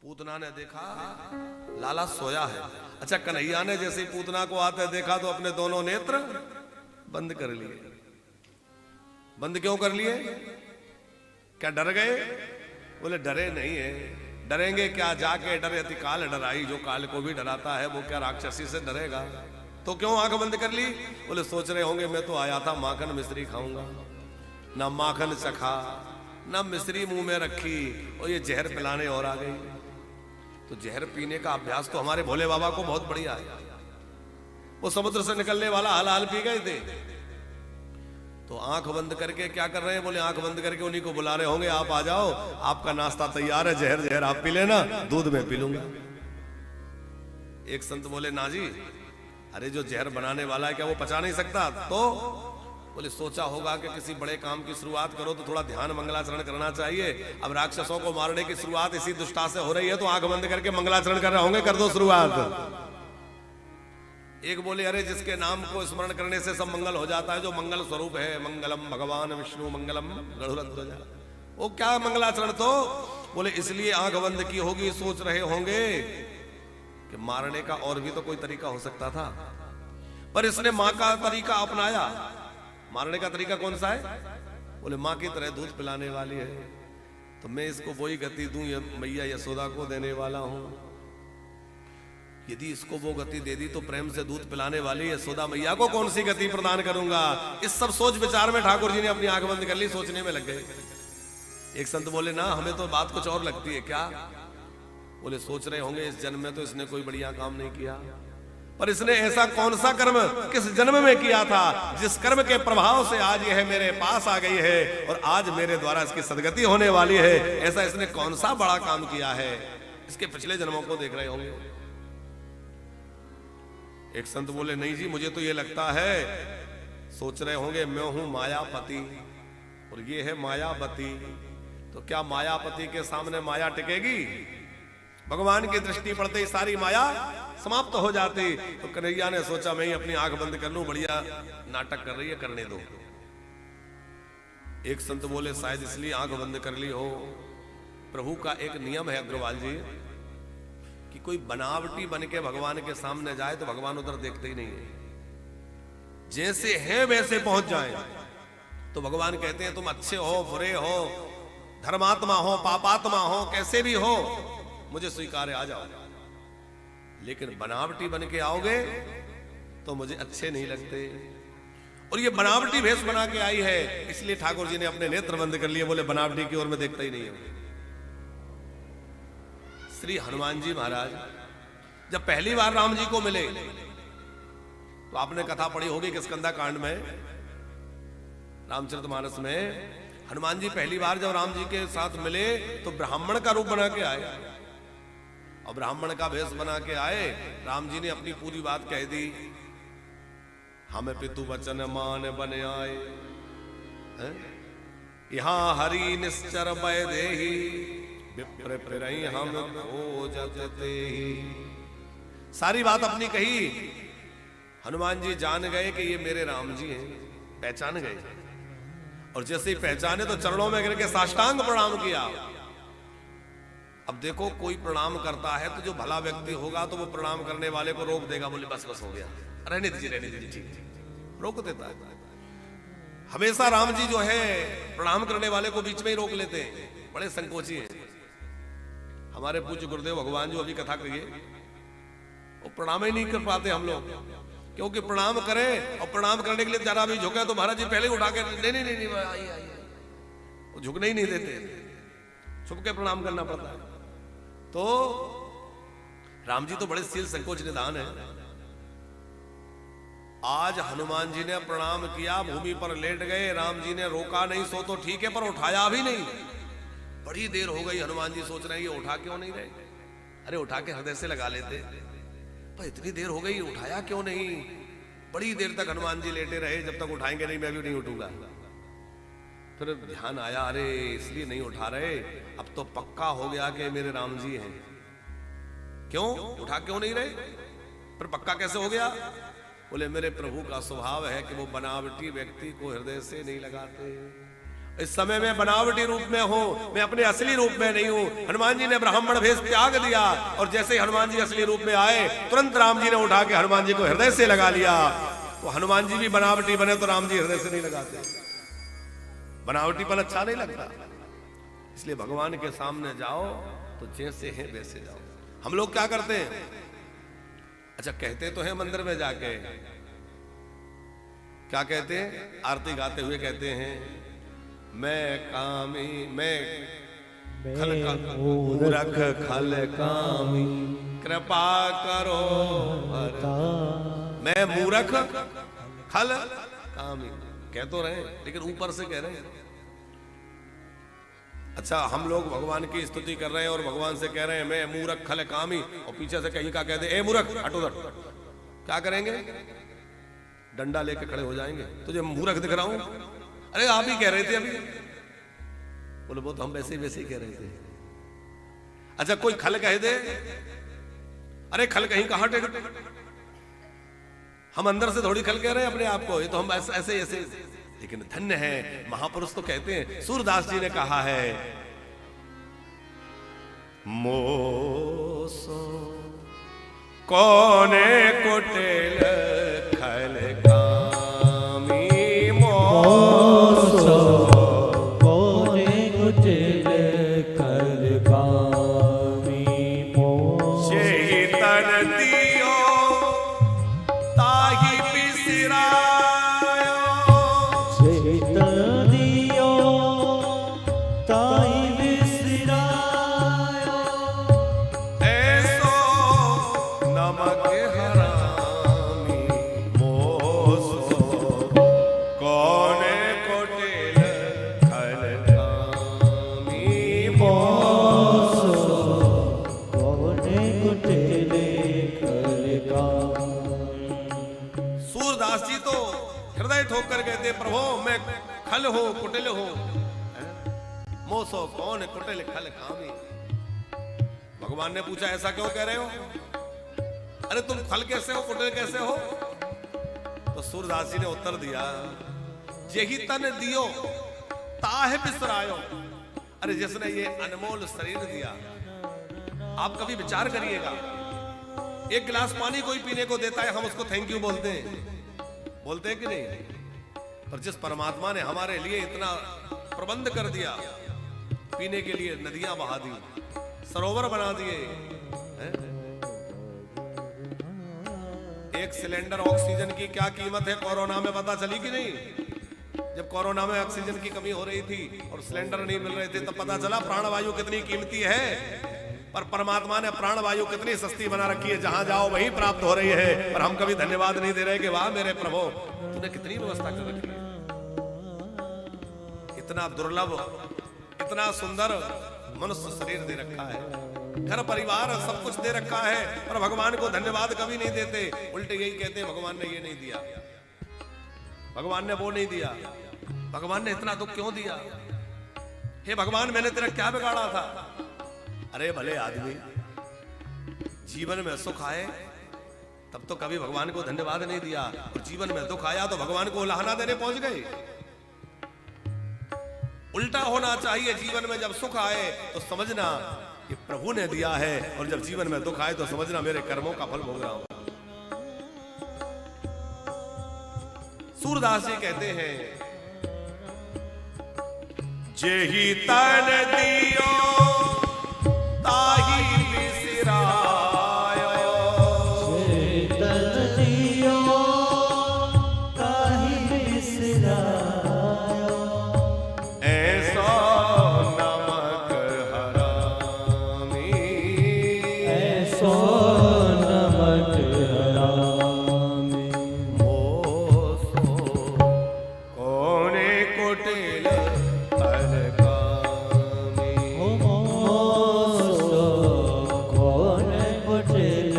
पूतना ने देखा लाला सोया है। अच्छा, कन्हैया ने जैसे ही पूतना को आते देखा तो अपने दोनों नेत्र बंद कर लिए। बंद क्यों कर लिए? क्या डर गए? बोले डरे नहीं है। डरेंगे क्या, जाके डरे अति काल डराई। जो काल को भी डराता है वो क्या राक्षसी से डरेगा? तो क्यों आंख बंद कर ली? बोले सोच रहे होंगे मैं तो आया था माखन मिश्री खाऊंगा, ना माखन चखा ना मिश्री मुंह में रखी और ये जहर पिलाने और आ गई। तो जहर पीने का अभ्यास तो हमारे भोले बाबा को बहुत बढ़िया है। वो समुद्र से निकलने वाला हाल हाल पी गए थे। तो आंख बंद करके क्या कर रहे हैं? बोले आंख बंद करके उन्हीं को बुला रहे होंगे, आप आ जाओ, आपका नाश्ता तैयार है, जहर जहर आप पी लेना, दूध में पी लूंगा। एक संत बोले ना जी, अरे जो जहर बनाने वाला है क्या वो पचा नहीं सकता? तो बोले सोचा होगा कि किसी बड़े काम की शुरुआत करो तो थोड़ा ध्यान मंगलाचरण करना चाहिए। अब राक्षसों को मारने की शुरुआत इसी दुष्टा से हो रही है, तो आंख बंद करके मंगलाचरण कर रहे होंगे, कर दो शुरुआत। एक बोले अरे जिसके नाम को स्मरण करने से सब मंगल हो जाता है, जो मंगल स्वरूप है, मंगलम भगवान विष्णु मंगलम गरुड़ध्वजा, वो क्या मंगलाचरण? तो बोले इसलिए आंख बंद की होगी। सोच रहे होंगे कि मारने का और भी तो कोई तरीका हो सकता था, पर इसने मां का तरीका अपनाया। मारने का तरीका कौन सा है? बोले मां की तरह दूध पिलाने वाली है, तो मैं इसको वही गति दूं ये मैया यशोदा को देने वाला हूं। यदि इसको वो गति दे दी तो प्रेम से दूध पिलाने वाली यशोदा मैया को कौन सी गति प्रदान करूंगा? इस सब सोच विचार में ठाकुर जी ने अपनी आंख बंद कर ली, सोचने में लग गए। एक संत बोले ना, हमें तो बात कुछ और लगती है। क्या? बोले सोच रहे होंगे इस जन्म में तो इसने कोई बढ़िया काम नहीं किया, पर इसने ऐसा कौन सा कर्म किस जन्म में किया था जिस कर्म के प्रभाव से आज यह मेरे पास आ गई है और आज मेरे द्वारा इसकी सदगति होने वाली है? ऐसा इसने कौन सा बड़ा काम किया है? इसके पिछले जन्मों को देख रहे होंगे। एक संत बोले नहीं जी, मुझे तो ये लगता है, सोच रहे होंगे मैं हूं मायापति और ये है मायावती, तो क्या मायापति के सामने माया टिकेगी? भगवान की दृष्टि पड़ते ही सारी माया समाप्त हो जाती। तो कन्हैया ने सोचा मैं ही अपनी आंख बंद कर लूं, बढ़िया नाटक कर रही है, करने दो। एक संत बोले शायद इसलिए आंख बंद कर ली हो, प्रभु का एक नियम है अग्रवाल जी कि कोई बनावटी बन के भगवान के सामने जाए तो भगवान उधर देखते ही नहीं है, जैसे है वैसे पहुंच जाए। तो भगवान कहते हैं तुम अच्छे हो बुरे हो, धर्मात्मा हो पापात्मा हो, कैसे भी हो, मुझे स्वीकार है, आ जाओ। लेकिन बनावटी बन के आओगे तो मुझे अच्छे नहीं लगते। और ये बनावटी भेष बना के आई है, इसलिए ठाकुर जी ने अपने नेत्र बंद कर लिए। बोले बनावटी की ओर मैं देखता ही नहीं हूं। श्री हनुमान जी महाराज जब पहली बार राम जी को मिले तो आपने कथा पढ़ी होगी किष्किंधा कांड में, रामचरितमानस में। हनुमान जी पहली बार जब राम जी के साथ मिले तो ब्राह्मण का रूप बना के आए, और ब्राह्मण का भेष बना के आए। राम जी ने अपनी पूरी बात कह दी, हमें पितु वचन मान बन आए, यहां हरि निश्चर वैदेही विप्र फिरहि हम खोजत तेहि। सारी बात अपनी कही। हनुमान जी जान गए कि ये मेरे राम जी हैं, पहचान गए। और जैसे ही पहचाने तो चरणों में गिर के साष्टांग प्रणाम किया। अब देखो कोई प्रणाम करता है तो जो भला व्यक्ति होगा तो वो प्रणाम करने वाले को रोक देगा, बोले बस बस हो गया, रहने दीजिए रहने दीजिए, ठीक, रोक देता है। हमेशा राम जी जो है प्रणाम करने वाले को बीच में ही रोक लेते हैं, बड़े संकोची हैं। हमारे पूज्य गुरुदेव भगवान जो अभी कथा करिए, वो प्रणाम ही नहीं कर पाते हम लोग, क्योंकि प्रणाम करें और प्रणाम करने के लिए जरा भी झुके तो महाराज जी पहले उठा के नहीं वो झुकने ही नहीं देते, छुप के प्रणाम करना पड़ता है। तो राम जी तो बड़े सील संकोच निदान है। आज हनुमान जी ने प्रणाम किया, भूमि पर लेट गए, राम जी ने रोका नहीं, सो तो ठीक है, पर उठाया भी नहीं। बड़ी देर हो गई, हनुमान जी सोच रहे हैं ये उठा क्यों नहीं रहे? अरे उठा के हृदय से लगा लेते, पर इतनी देर हो गई उठाया क्यों नहीं? बड़ी देर तक हनुमान जी लेटे रहे, जब तक उठाएंगे नहीं मैं भी नहीं उठूंगा। फिर ध्यान आया, अरे इसलिए नहीं उठा रहे, अब तो पक्का हो गया कि मेरे राम जी हैं। क्यों उठा क्यों नहीं रहे? फिर पक्का कैसे हो गया? बोले मेरे प्रभु का स्वभाव है कि वो बनावटी व्यक्ति को हृदय से नहीं लगाते। इस समय मैं बनावटी रूप में हूं, मैं अपने असली रूप में नहीं हूं। हनुमान जी ने ब्राह्मण भेष त्याग दिया और जैसे ही हनुमान जी असली रूप में आए तुरंत राम जी ने उठा के हनुमान जी को हृदय से लगा लिया। तो हनुमान जी भी बनावटी बने तो राम जी हृदय से नहीं लगाते, बनावटीपन अच्छा नहीं लगता। इसलिए भगवान के सामने जाओ तो जैसे हैं वैसे जाओ। हम लोग क्या करते हैं, अच्छा कहते तो हैं मंदिर में जाके, क्या कहते हैं, आरती गाते हुए कहते हैं, मैं कामी, मैं मूरख खल कामी कृपा करो, मैं मूरख खल कामी कह तो रहे लेकिन ऊपर से कह रहे हैं। अच्छा हम लोग भगवान की स्तुति कर रहे हैं और भगवान से कह रहे हैं मैं मूरख खल कामी, और पीछे से कहीं का कह दे ए मूरख हटो उधर, क्या करेंगे, डंडा लेके खड़े हो जाएंगे, तुझे मूरख दिख रहा हूं, अरे आप ही कह रहे थे अभी, बोले वो तो हम वैसे ही कह रहे थे। अच्छा कोई खल कह दे, अरे खल कहीं कहां टेक, हम अंदर से थोड़ी खल कह रहे हैं अपने आप को, ये तो हम ऐसे ऐसे। लेकिन धन्य है महापुरुष तो कहते हैं, सूरदास जी ने कहा है मोसो कौने कुटिल खल कामी, मोसो कौने कुटिल खल कामी, जेहि तन दियो ताहि बिसरायो, जेहि तन दियो ताहि बिसरायो, ऐसो नमक हरामी मोसो कौने कुटिल खल कामी, मोसो कौने कुटिल खल कामी। सूरदास जी तो हृदय ठोक कर कहते प्रभु मैं खल हो कुटिल हो, मोसो कौन कुटिल खल कामी। भगवान ने पूछा ऐसा क्यों कह रहे हो, अरे तुम खल कैसे हो कुटिल कैसे हो। तो सूरदास जी ने उत्तर दिया जेहि तन दियो ताहे बिसरायो, अरे जिसने ये अनमोल शरीर दिया, आप कभी विचार करिएगा, एक गिलास पानी कोई पीने को देता है हम उसको थैंक यू बोलते हैं कि नहीं, पर जिस परमात्मा ने हमारे लिए इतना प्रबंध कर दिया, पीने के लिए नदियां बहा दी, सरोवर बना दिए, एक सिलेंडर ऑक्सीजन की क्या कीमत है कोरोना में पता चली कि नहीं। जब कोरोना में ऑक्सीजन की कमी हो रही थी और सिलेंडर नहीं मिल रहे थे तब पता चला प्राणवायु कितनी कीमती है। पर परमात्मा ने प्राणवायु कितनी सस्ती बना रखी है, जहां जाओ वहीं प्राप्त हो रही है। पर हम कभी धन्यवाद नहीं दे रहे कि वाह मेरे प्रभु तूने कितनी व्यवस्था कर रखी है, इतना दुर्लभ इतना सुंदर मनुष्य शरीर दे रखा है, घर परिवार सब कुछ दे रखा है, पर भगवान को धन्यवाद कभी नहीं देते। उल्टे यही कहते हैं भगवान ने ये नहीं दिया, भगवान ने वो नहीं दिया, भगवान ने इतना दुख क्यों दिया, हे भगवान मैंने तेरा क्या बिगाड़ा था। अरे भले आदमी जीवन में सुख आए तब तो कभी भगवान को धन्यवाद नहीं दिया, और जीवन में दुख आया तो भगवान को उलाहना देने पहुंच गए। उल्टा होना चाहिए, जीवन में जब सुख आए तो समझना कि प्रभु ने दिया है, और जब जीवन में दुख आए तो समझना मेरे कर्मों का फल भोग रहा हूं। सूरदास जी कहते हैं जेहि तन दियो ताहि बिसरायो, जेहि तन दियो ताहि बिसरायो, ऐसो नमक हरामी, ऐसो नमक हरामी, मोसो कौने कुटिल खल कामी, मोसो कौने कुटिल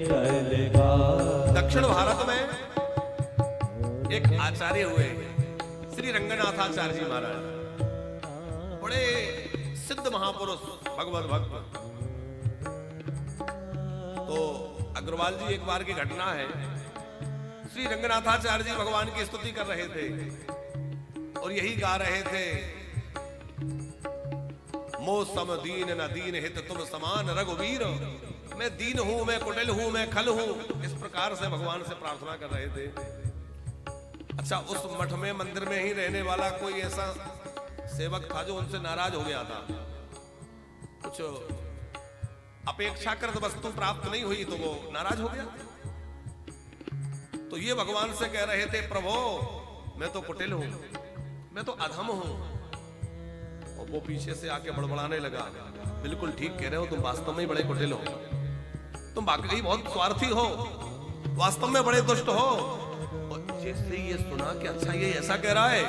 खल कामी। दक्षिण भारत में एक आचार्य हुए श्री रंगनाथाचार्य जी महाराज, बड़े सिद्ध महापुरुष भगवत भक्त। तो अग्रवाल जी एक बार की घटना है, श्री रंगनाथाचार्य जी भगवान की स्तुति कर रहे थे, और यही गा रहे थे, मो सम दीन न दीन हित तुम समान रघुवीर, मैं दीन हूं, मैं कुटिल हूं, मैं खल हूं, इस प्रकार से भगवान से प्रार्थना कर रहे थे। अच्छा, उस मठ में मंदिर में ही रहने वाला कोई ऐसा सेवक था जो उनसे नाराज हो गया था। कुछ अपेक्षाकृत वस्तु प्राप्त नहीं हुई तो वो नाराज हो गया। तो ये भगवान से कह रहे थे, प्रभु मैं तो कुटिल हूं, मैं तो अधम हूं। और वो पीछे से आके बड़बड़ाने लगा, बिल्कुल ठीक कह रहे हो, तुम वास्तव में ही बड़े कुटिल हो, तुम वाकई बहुत स्वार्थी हो, वास्तव में बड़े दुष्ट हो। और जैसे ये सुना कि अच्छा ये ऐसा कह रहा है,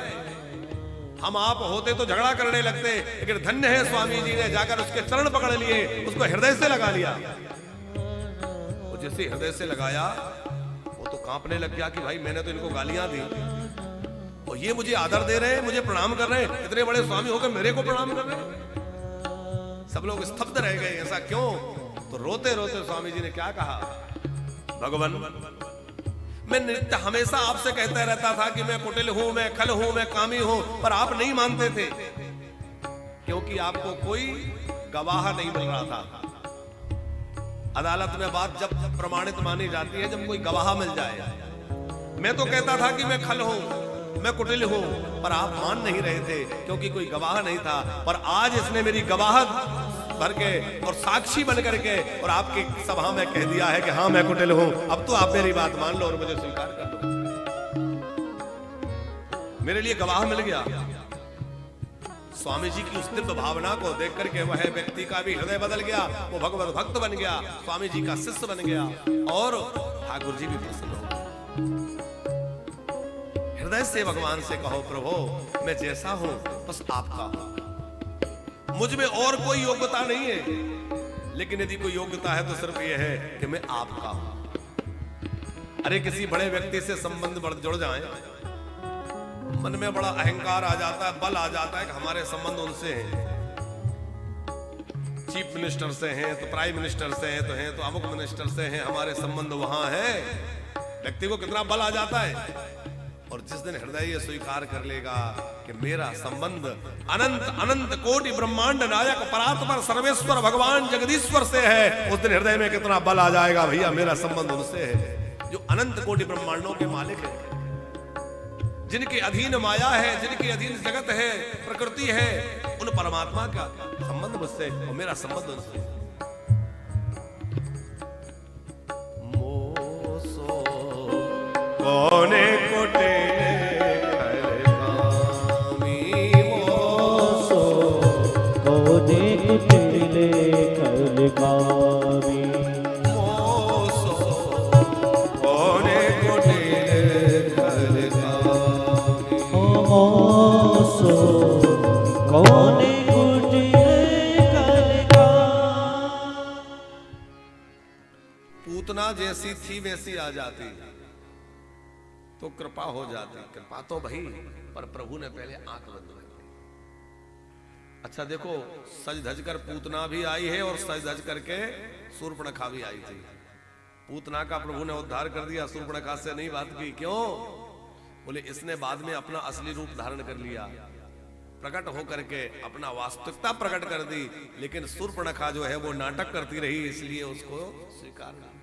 हम आप होते तो झगड़ा करने लगते, लेकिन धन्य है स्वामी जी ने जाकर उसके चरण पकड़ लिए, उसको हृदय से लगा लिया। और जैसे हृदय से लगाया वो तो कांपने लग गया कि भाई मैंने तो इनको गालियां दी और ये मुझे आदर दे रहे हैं, मुझे प्रणाम कर रहे हैं, इतने बड़े स्वामी होकर मेरे को प्रणाम कर रहे हैं। सब लोग स्तब्ध रह गए, ऐसा क्यों? तो रोते रोते स्वामी जी ने क्या कहा, भगवान मैं नित्य हमेशा आपसे कहता रहता था कि मैं कुटिल हूं, मैं खल हूं, मैं कामी हूं, पर आप नहीं मानते थे क्योंकि आपको कोई गवाह नहीं मिल रहा था। अदालत में बात जब प्रमाणित मानी जाती है जब कोई गवाह मिल जाए। मैं तो कहता था कि मैं खल हूं, मैं कुटिल हूं, पर आप मान नहीं रहे थे क्योंकि कोई गवाह नहीं था। पर आज इसने मेरी गवाहत भर के और साक्षी बन करके और आपकी सभा में कह दिया है कि हाँ मैं कुटिल हूं, अब तो आप मेरी बात मान लो और मुझे स्वीकार कर लो। मेरे लिए गवाह मिल गया। स्वामी जी की उस दिव्य भावना को देख करके वह व्यक्ति का भी हृदय बदल गया, वो भगवत भक्त बन गया, स्वामी जी का शिष्य बन गया और ठाकुर जी भी प्रसन्न हो। हृदय से भगवान से कहो, प्रभु मैं जैसा हूं बस आपका हूं, मुझ में और कोई योग्यता नहीं है, लेकिन यदि कोई योग्यता है तो सिर्फ यह है कि मैं आपका हूं। अरे किसी बड़े व्यक्ति से संबंध जुड़ जाए, मन में बड़ा अहंकार आ जाता है, बल आ जाता है कि हमारे संबंध उनसे हैं, चीफ मिनिस्टर से हैं तो प्राइम मिनिस्टर से हैं तो अमुक मिनिस्टर से हैं, हमारे संबंध वहां है। व्यक्ति को कितना बल आ जाता है। और जिस दिन हृदय ये स्वीकार कर लेगा कि मेरा संबंध अनंत अनंत कोटि ब्रह्मांड नायक परात्पर सर्वेश्वर भगवान जगदीश्वर से है, उस दिन हृदय में कितना बल आ जाएगा, भैया मेरा संबंध उनसे है जो अनंत कोटि ब्रह्मांडों के मालिक है, जिनके अधीन माया है, जिनके अधीन जगत है, प्रकृति है। उन परमात्मा का संबंध मुझसे और मेरा संबंध उनसे। कोने कोटे कुटिले कलकामी मोसो कोने कुटिले कलकामी मोसो कोने कुटिले कलकामी। पूतना जैसी थी वैसी आ जाती तो कृपा हो जाती। कृपा तो भाई, पर प्रभु ने पहले आंख बंद कर दी। अच्छा देखो, सज धज कर पूतना भी आई है और सज धज करके शूर्पणखा भी आई थी। पूतना का प्रभु ने उद्धार कर दिया, शूर्पणखा से नहीं बात की। क्यों? बोले इसने बाद में अपना असली रूप धारण कर लिया, प्रकट होकर के अपना वास्तविकता प्रकट कर दी, लेकिन शूर्पणखा जो है वो नाटक करती रही, इसलिए उसको स्वीकार नहीं।